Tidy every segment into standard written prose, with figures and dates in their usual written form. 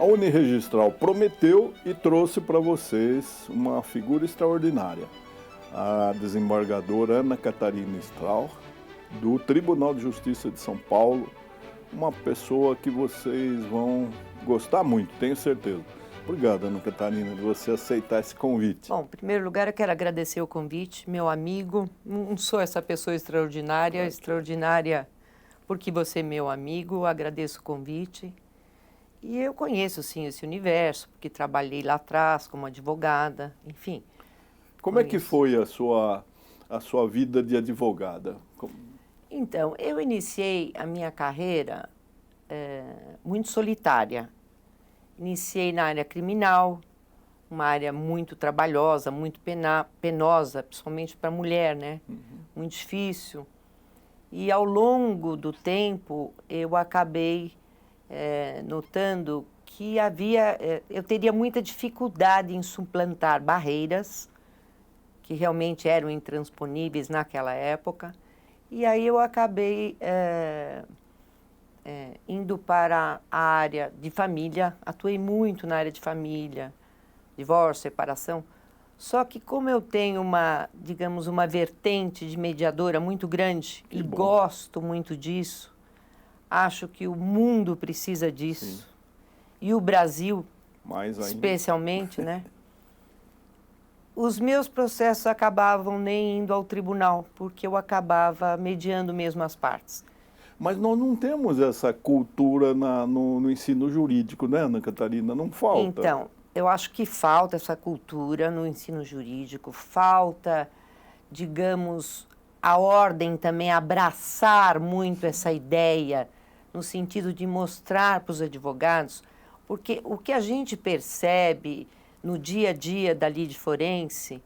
A Uniregistral prometeu e trouxe para vocês uma figura extraordinária, a desembargadora Ana Catarina Strauch, do Tribunal de Justiça de São Paulo, uma pessoa que vocês vão gostar muito, tenho certeza. Obrigado, Ana Catarina, de você aceitar esse convite. Bom, em primeiro lugar, eu quero agradecer o convite, meu amigo. Não sou essa pessoa extraordinária, extraordinária porque você é meu amigo, agradeço o convite. E eu conheço, sim, esse universo, porque trabalhei lá atrás como advogada, enfim. Como é que foi a sua vida de advogada? Então, eu iniciei a minha carreira muito solitária. Iniciei na área criminal, uma área muito trabalhosa, muito penosa, principalmente para a mulher, né? Muito difícil. E ao longo do tempo, eu acabei notando que eu teria muita dificuldade em suplantar barreiras que realmente eram intransponíveis naquela época. E aí eu acabei indo para a área de família, atuei muito na área de família, divórcio, separação. Só que como eu tenho digamos, uma vertente de mediadora muito grande e gosto muito disso, acho que o mundo precisa disso. Sim. E o Brasil, mais ainda, especialmente, né? Os meus processos acabavam nem indo ao tribunal, porque eu acabava mediando mesmo as partes. Mas nós não temos essa cultura no ensino jurídico, né, Ana Catarina? Não falta. Então, eu acho que falta essa cultura no ensino jurídico, falta, digamos, a ordem também abraçar muito essa ideia, no sentido de mostrar para os advogados, porque o que a gente percebe no dia a dia da lide forense,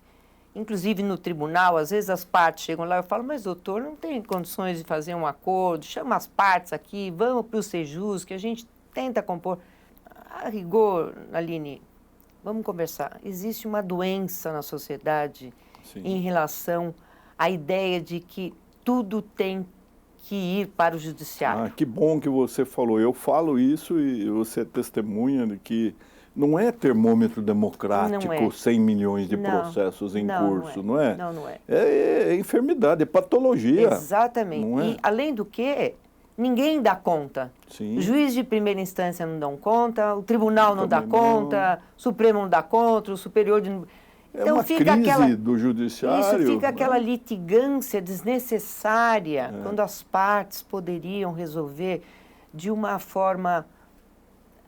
inclusive no tribunal, às vezes as partes chegam lá e eu falo, mas doutor, não tem condições de fazer um acordo, chama as partes aqui, vamos para o Sejus, que a gente tenta compor. A rigor, Aline, vamos conversar. Existe uma doença na sociedade. Sim. Em relação à ideia de que tudo tem que ir para o judiciário. Que bom que você falou. Eu falo isso e você é testemunha de que não é termômetro democrático, 100 milhões de processos em curso, não é? Não, não é. É enfermidade, é patologia. Exatamente. Não é? E, além do que, ninguém dá conta. Sim. O juiz de primeira instância não dá conta, o tribunal não dá conta, o Supremo não dá conta, o superior de... Então, fica crise do judiciário. Isso, fica aquela litigância desnecessária, quando as partes poderiam resolver de uma forma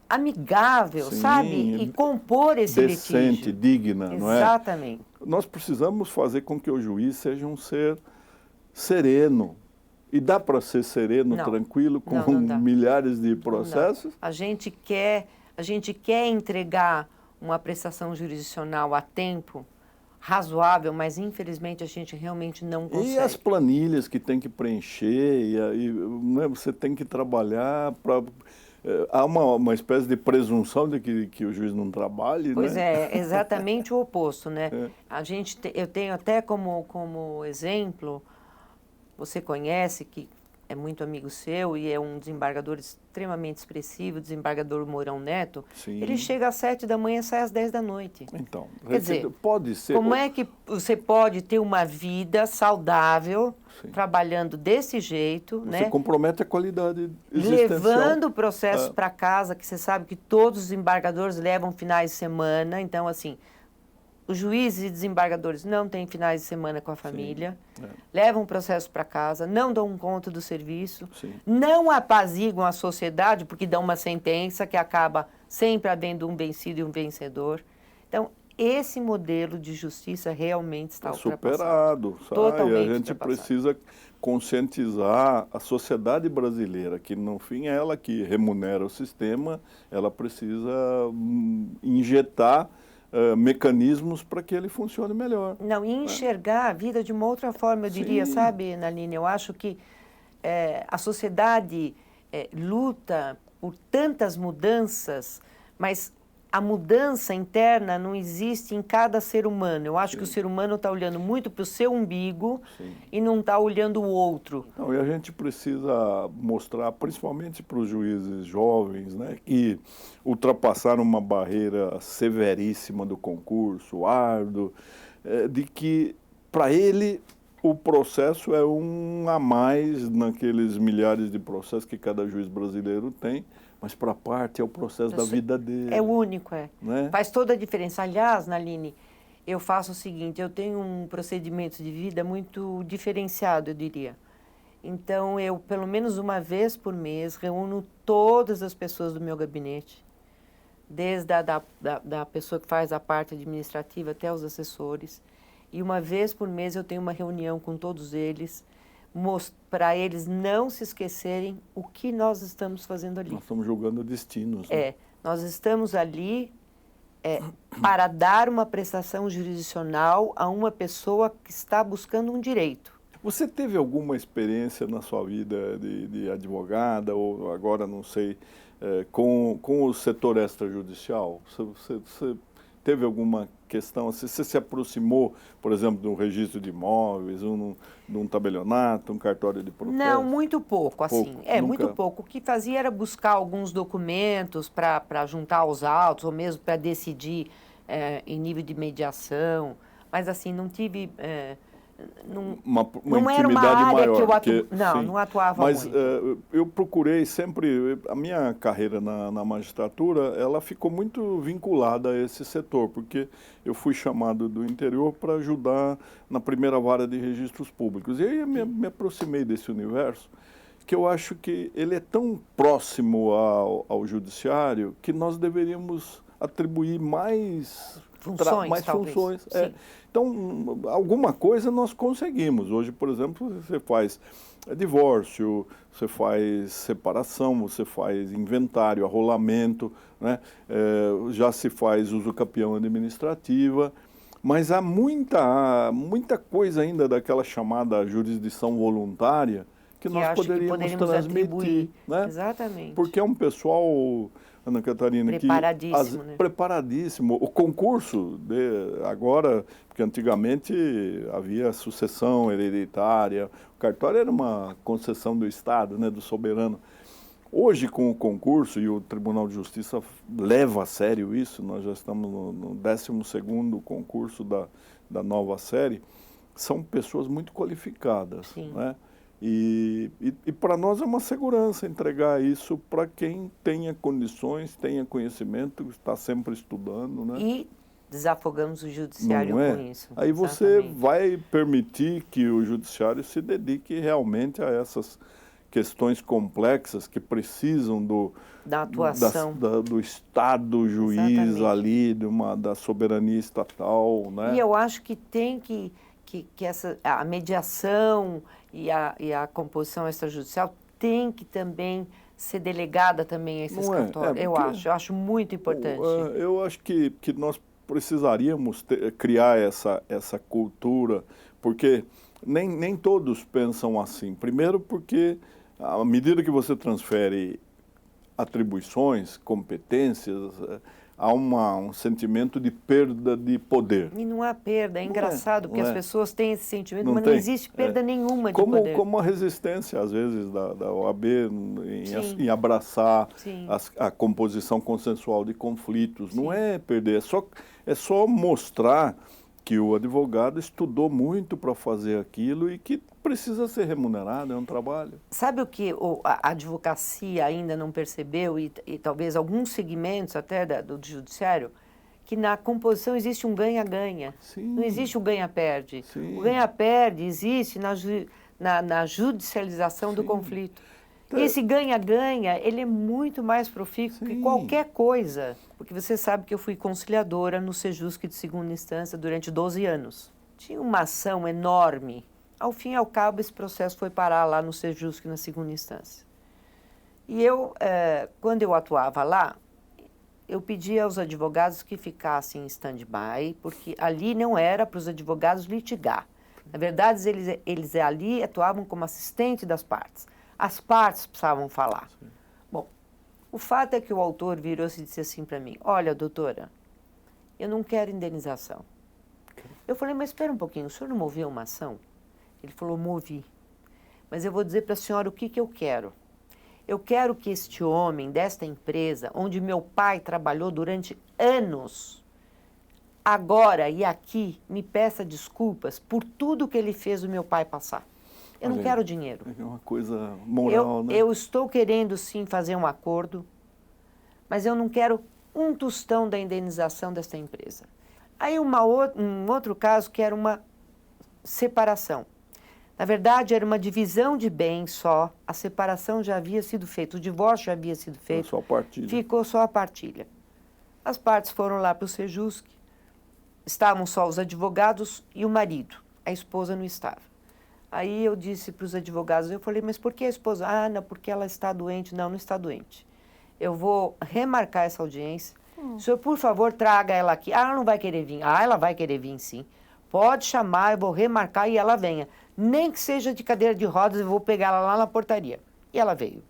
amigável, sim, sabe? E compor esse litígio. Decente, digna, não é? Exatamente. Nós precisamos fazer com que o juiz seja um ser sereno. E dá para ser sereno, tranquilo, com milhares de processos? A gente quer entregar uma prestação jurisdicional a tempo razoável, mas infelizmente a gente realmente não consegue. E as planilhas que tem que preencher, né, você tem que trabalhar para... Há uma espécie de presunção de que o juiz não trabalhe, pois né? É, exatamente o oposto, né? Eu tenho até como exemplo, você conhece, que é muito amigo seu e é um desembargador extremamente expressivo, o desembargador Mourão Neto. Sim. Ele chega às 7 da manhã e sai às 10 da noite. Então, quer dizer, pode ser... Como é que você pode ter uma vida saudável, sim, trabalhando desse jeito, você, né? Compromete a qualidade existencial. Levando o processo para casa, que você sabe que todos os desembargadores levam finais de semana. Então, assim, os juízes e desembargadores não têm finais de semana com a família, levam o processo para casa, não dão conta do serviço, sim, não apaziguam a sociedade, porque dão uma sentença que acaba sempre havendo um vencido e um vencedor. Então, esse modelo de justiça realmente está superado. Totalmente a gente precisa conscientizar a sociedade brasileira, que no fim é ela que remunera o sistema, ela precisa injetar mecanismos para que ele funcione melhor. Não, e enxergar a vida de uma outra forma, eu diria, sabe, Naline? Eu acho que a sociedade luta por tantas mudanças, mas a mudança interna não existe em cada ser humano. Eu acho que o ser humano está olhando muito para o seu umbigo e não está olhando o outro. Não, e a gente precisa mostrar, principalmente para os juízes jovens, né, que ultrapassaram uma barreira severíssima do concurso, árduo, de que para ele o processo é um a mais naqueles milhares de processos que cada juiz brasileiro tem, mas para a parte é o processo da vida dele. É único, né? Faz toda a diferença. Aliás, Naline, eu faço o seguinte, eu tenho um procedimento de vida muito diferenciado, eu diria. Então, eu, pelo menos uma vez por mês, reúno todas as pessoas do meu gabinete, desde da pessoa que faz a parte administrativa até os assessores, e uma vez por mês eu tenho uma reunião com todos eles, para eles não se esquecerem o que nós estamos fazendo ali. Nós estamos julgando destinos. Né? Nós estamos ali para dar uma prestação jurisdicional a uma pessoa que está buscando um direito. Você teve alguma experiência na sua vida de advogada, ou agora não sei, com o setor extrajudicial? Você teve alguma questão, você se aproximou, por exemplo, de um registro de imóveis, de um tabelionato, um cartório de protesto? Não, muito pouco, assim. Nunca... muito pouco. O que fazia era buscar alguns documentos para juntar os autos, ou mesmo para decidir em nível de mediação. Mas, assim, não tive... Uma não era uma intimidade área maior, que eu não atuava mas, muito. Eu procurei sempre, a minha carreira na magistratura, ela ficou muito vinculada a esse setor, porque eu fui chamado do interior para ajudar na primeira vara de registros públicos. E aí eu me aproximei desse universo, que eu acho que ele é tão próximo ao judiciário que nós deveríamos atribuir mais funções. Então, alguma coisa nós conseguimos. Hoje, por exemplo, você faz divórcio, você faz separação, você faz inventário, arrolamento, né? Já se faz usucapião administrativa, mas há muita coisa ainda daquela chamada jurisdição voluntária que nós poderíamos transmitir. Atribuir. Né? Exatamente. Porque é um pessoal... Ana Catarina, preparadíssimo, né? Preparadíssimo. O concurso, agora, porque antigamente havia sucessão hereditária, o cartório era uma concessão do Estado, né, do soberano. Hoje, com o concurso, e o Tribunal de Justiça leva a sério isso, nós já estamos no 12º concurso da nova série, são pessoas muito qualificadas, né? E para nós é uma segurança entregar isso para quem tenha condições, tenha conhecimento, está sempre estudando, né? E desafogamos o judiciário com isso. Aí você vai permitir que o judiciário se dedique realmente a essas questões complexas que precisam da atuação do Estado juiz ali, da soberania estatal, né? E eu acho que tem que a mediação e a composição extrajudicial tem que também ser delegada também a esses cartórios. Eu acho muito importante. Eu acho que nós precisaríamos criar essa cultura, porque nem todos pensam assim. Primeiro porque, à medida que você transfere atribuições, competências, há um sentimento de perda de poder. E não há perda, é engraçado, porque as pessoas têm esse sentimento, mas não existe perda nenhuma de poder. Como a resistência, às vezes, da OAB em abraçar a composição consensual de conflitos. Não é perder, é só mostrar que o advogado estudou muito para fazer aquilo e que precisa ser remunerado, é um trabalho. Sabe o que a advocacia ainda não percebeu, e talvez alguns segmentos até do judiciário, que na composição existe um ganha-ganha, não existe o ganha-perde. O ganha-perde existe na judicialização do conflito. E esse ganha-ganha, ele é muito mais profícuo que qualquer coisa. Porque você sabe que eu fui conciliadora no Sejusc de segunda instância durante 12 anos. Tinha uma ação enorme. Ao fim e ao cabo, esse processo foi parar lá no Sejusc na segunda instância. E eu, quando eu atuava lá, eu pedia aos advogados que ficassem em stand-by, porque ali não era para os advogados litigar. Na verdade, eles ali atuavam como assistente das partes. As partes precisavam falar. Bom, O fato é que o autor virou-se e disse assim para mim, olha, doutora, eu não quero indenização. Eu falei, mas espera um pouquinho, o senhor não moveu uma ação? Ele falou, movi. Mas eu vou dizer para a senhora o que eu quero. Eu quero que este homem desta empresa, onde meu pai trabalhou durante anos, agora e aqui, me peça desculpas por tudo que ele fez o meu pai passar. Eu não quero dinheiro. É uma coisa moral, né? Eu estou querendo, sim, fazer um acordo, mas eu não quero um tostão da indenização desta empresa. Aí um outro caso que era uma separação. Na verdade, era uma divisão de bens só, a separação já havia sido feita, o divórcio já havia sido feito. Só a partilha. Ficou só a partilha. As partes foram lá para o Sejusc, estavam só os advogados e o marido, a esposa não estava. Aí eu disse para os advogados, eu falei, mas por que a esposa? Ah, não, porque ela está doente. Não, não está doente. Eu vou remarcar essa audiência. O senhor, por favor, traga ela aqui. Ah, ela não vai querer vir. Ah, ela vai querer vir, sim. Pode chamar, eu vou remarcar e ela venha. Nem que seja de cadeira de rodas, eu vou pegar ela lá na portaria. E ela veio.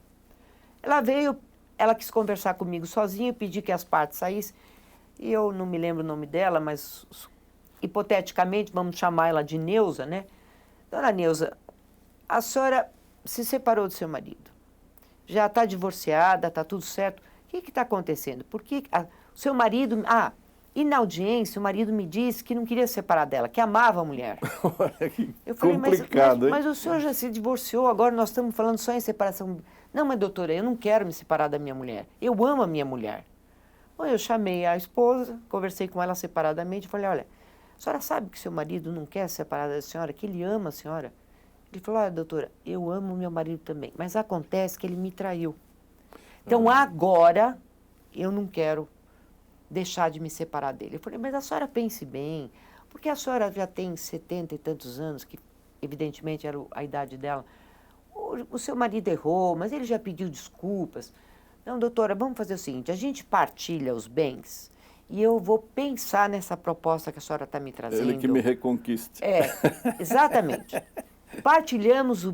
Ela veio, ela quis conversar comigo sozinha, pedi que as partes saíssem. E eu não me lembro o nome dela, mas hipoteticamente vamos chamar ela de Neuza, né? Dona Neuza, a senhora se separou do seu marido. Já está divorciada, está tudo certo. O que está acontecendo? Por que o seu marido... Ah, e na audiência o marido me disse que não queria se separar dela, que amava a mulher. Eu falei, complicado, mas o senhor já se divorciou, agora nós estamos falando só em separação. Não, mas doutora, eu não quero me separar da minha mulher. Eu amo a minha mulher. Bom, eu chamei a esposa, conversei com ela separadamente, falei, olha, a senhora sabe que seu marido não quer se separar da senhora, que ele ama a senhora? Ele falou, olha, doutora, eu amo meu marido também, mas acontece que ele me traiu. Então, agora, eu não quero deixar de me separar dele. Eu falei, mas a senhora pense bem, porque a senhora já tem 70 e tantos anos, que evidentemente era a idade dela. O seu marido errou, mas ele já pediu desculpas. Não, doutora, vamos fazer o seguinte, a gente partilha os bens e eu vou pensar nessa proposta que a senhora está me trazendo. Ele que me reconquiste. É, exatamente. Partilhamos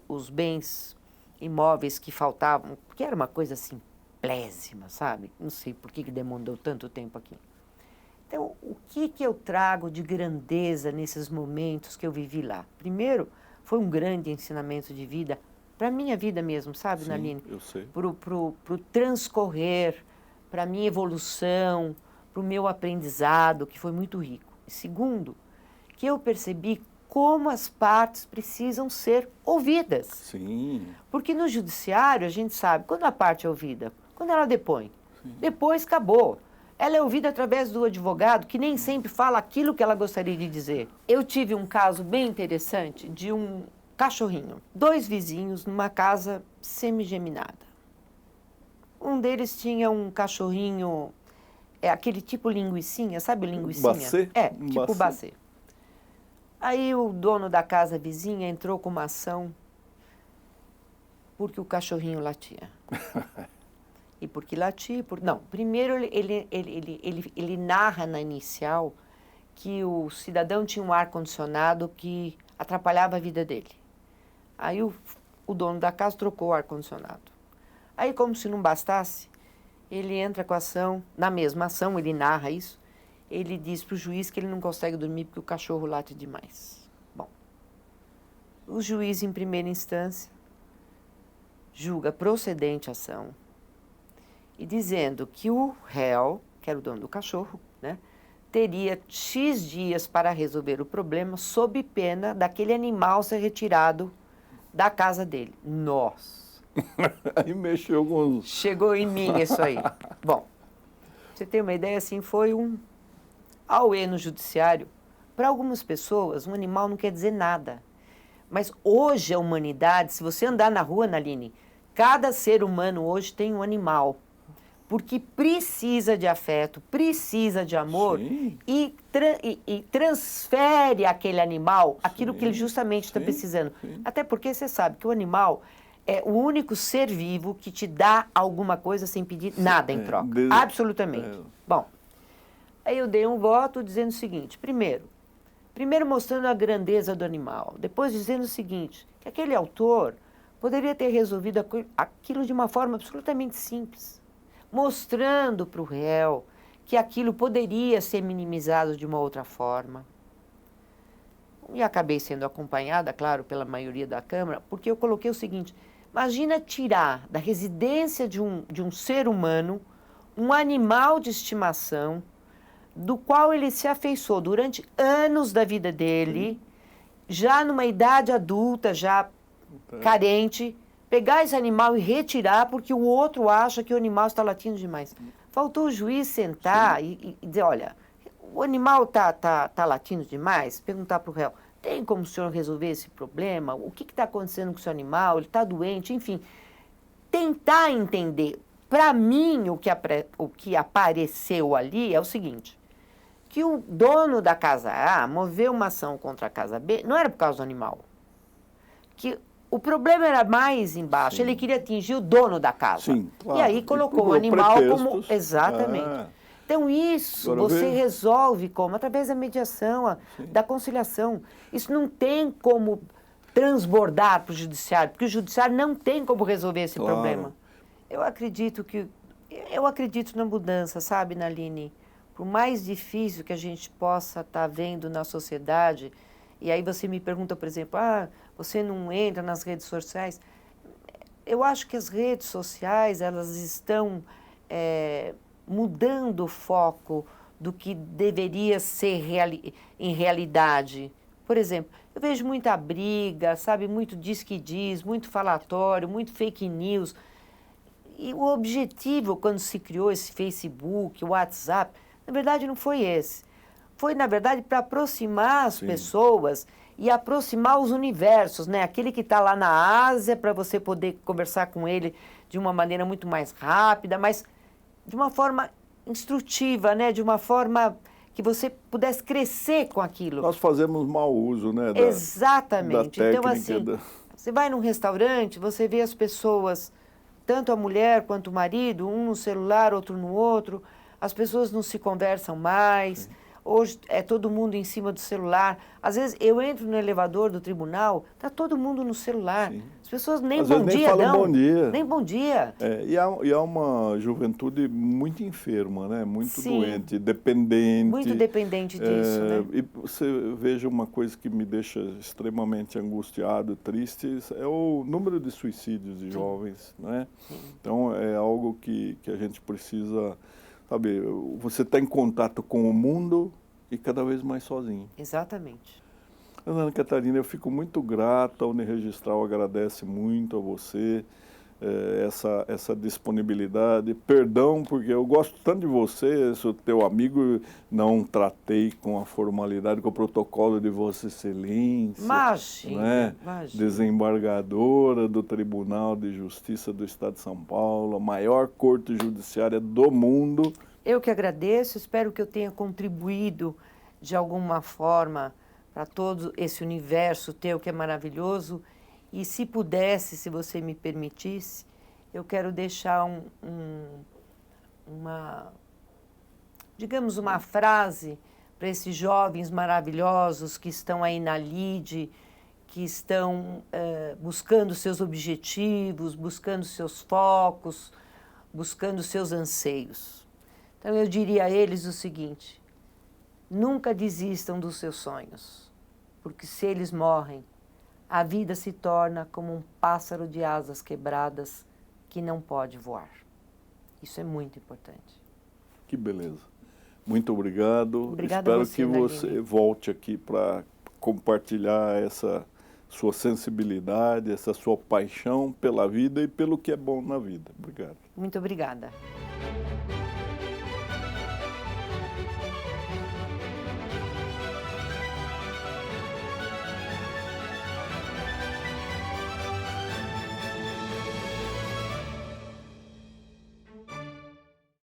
os bens imóveis que faltavam, porque era uma coisa assim, simplésima, sabe? Não sei por que demandou tanto tempo aqui. Então, o que eu trago de grandeza nesses momentos que eu vivi lá? Primeiro, foi um grande ensinamento de vida, para a minha vida mesmo, sabe, Sim, Naline? eu sei. Pro transcorrer, para a minha evolução, para o meu aprendizado, que foi muito rico. E segundo, que eu percebi como as partes precisam ser ouvidas. Sim. Porque no judiciário, a gente sabe, quando a parte é ouvida, quando ela depõe, Sim. depois acabou. Ela é ouvida através do advogado, que nem sempre fala aquilo que ela gostaria de dizer. Eu tive um caso bem interessante de um cachorrinho. 2 vizinhos numa casa semigeminada. Um deles tinha um cachorrinho, aquele tipo linguicinha, sabe linguicinha? Bacê? É, tipo bacê. Aí o dono da casa vizinha entrou com uma ação porque o cachorrinho latia. E porque latia, não, primeiro ele narra na inicial que o cidadão tinha um ar-condicionado que atrapalhava a vida dele. Aí o dono da casa trocou o ar-condicionado. Aí, como se não bastasse, ele entra com a ação, na mesma ação, ele narra isso, ele diz para o juiz que ele não consegue dormir porque o cachorro late demais. Bom, o juiz, em primeira instância, julga procedente a ação e dizendo que o réu, que era o dono do cachorro, né, teria X dias para resolver o problema sob pena daquele animal ser retirado da casa dele. Nossa! Aí mexeu com os... Chegou em mim isso aí. Bom, você tem uma ideia, assim, foi um auê no judiciário. Para algumas pessoas, um animal não quer dizer nada. Mas hoje a humanidade, se você andar na rua, Naline, cada ser humano hoje tem um animal. Porque precisa de afeto, precisa de amor e transfere àquele animal aquilo que ele justamente está precisando. Até porque você sabe que o animal é o único ser vivo que te dá alguma coisa sem pedir nada em troca. Absolutamente. Bom, aí eu dei um voto dizendo o seguinte, primeiro mostrando a grandeza do animal, depois dizendo o seguinte, que aquele autor poderia ter resolvido aquilo de uma forma absolutamente simples, mostrando para o réu que aquilo poderia ser minimizado de uma outra forma. E acabei sendo acompanhada, claro, pela maioria da Câmara, porque eu coloquei o seguinte: imagina tirar da residência de um ser humano um animal de estimação, do qual ele se afeiçoou durante anos da vida dele, já numa idade adulta, já carente, pegar esse animal e retirar porque o outro acha que o animal está latindo demais. Faltou o juiz sentar e dizer, olha, o animal tá latindo demais? Perguntar para o réu, tem como o senhor resolver esse problema? O que está acontecendo com o seu animal? Ele está doente? Enfim, tentar entender. Para mim, o que apareceu ali é o seguinte, que o dono da casa A moveu uma ação contra a casa B, não era por causa do animal. Que o problema era mais embaixo, Sim. ele queria atingir o dono da casa. Sim, claro. E aí colocou o animal como... Exatamente. Ah. Então isso Agora você veja. resolve como? Através da mediação, da conciliação. Isso não tem como transbordar para o judiciário, porque o judiciário não tem como resolver esse Claro. problema. Eu acredito na mudança, sabe, Naline? Por mais difícil que a gente possa estar vendo na sociedade, e aí você me pergunta, por exemplo, você não entra nas redes sociais? Eu acho que as redes sociais, elas estão mudando o foco do que deveria ser em realidade. Por exemplo, eu vejo muita briga, sabe, muito diz que diz, muito falatório, muito fake news. E o objetivo, quando se criou esse Facebook, o WhatsApp, na verdade não foi esse. Foi, na verdade, para aproximar as pessoas e aproximar os universos, né? Aquele que está lá na Ásia, para você poder conversar com ele de uma maneira muito mais rápida, mas de uma forma instrutiva, né? De uma forma que você pudesse crescer com aquilo. Nós fazemos mau uso, né? Exatamente. Da Então, técnica assim, você vai num restaurante, você vê as pessoas, tanto a mulher quanto o marido, um no celular, outro no outro, as pessoas não se conversam mais. Sim. Hoje é todo mundo em cima do celular. Às vezes eu entro no elevador do tribunal, está todo mundo no celular. Sim. As pessoas nem bom dia dão. Bom dia. Nem bom dia. E há uma juventude muito enferma, né? Muito doente, dependente. Muito dependente disso, né? E você veja uma coisa que me deixa extremamente angustiado, triste, é o número de suicídios de jovens, né? Então é algo que a gente precisa... Sabe, você está em contato com o mundo e cada vez mais sozinho. Exatamente. Ana Catarina, eu fico muito grato, a Uniregistral agradece muito a você, essa disponibilidade. Perdão, porque eu gosto tanto de você, sou teu amigo, não tratei com a formalidade, com o protocolo de Vossa Excelência. Imagina, né? imagina. Desembargadora do Tribunal de Justiça do Estado de São Paulo, a maior corte judiciária do mundo. Eu que agradeço, espero que eu tenha contribuído de alguma forma para todo esse universo teu que é maravilhoso. E se pudesse, se você me permitisse, eu quero deixar digamos, uma frase para esses jovens maravilhosos que estão aí na lide, que estão buscando seus objetivos, buscando seus focos, buscando seus anseios. Então eu diria a eles o seguinte: nunca desistam dos seus sonhos, porque se eles morrem, a vida se torna como um pássaro de asas quebradas que não pode voar. Isso é muito importante. Que beleza. Muito obrigado. Obrigada Espero a você, que você volte aqui para compartilhar essa sua sensibilidade, essa sua paixão pela vida e pelo que é bom na vida. Obrigado. Muito obrigada.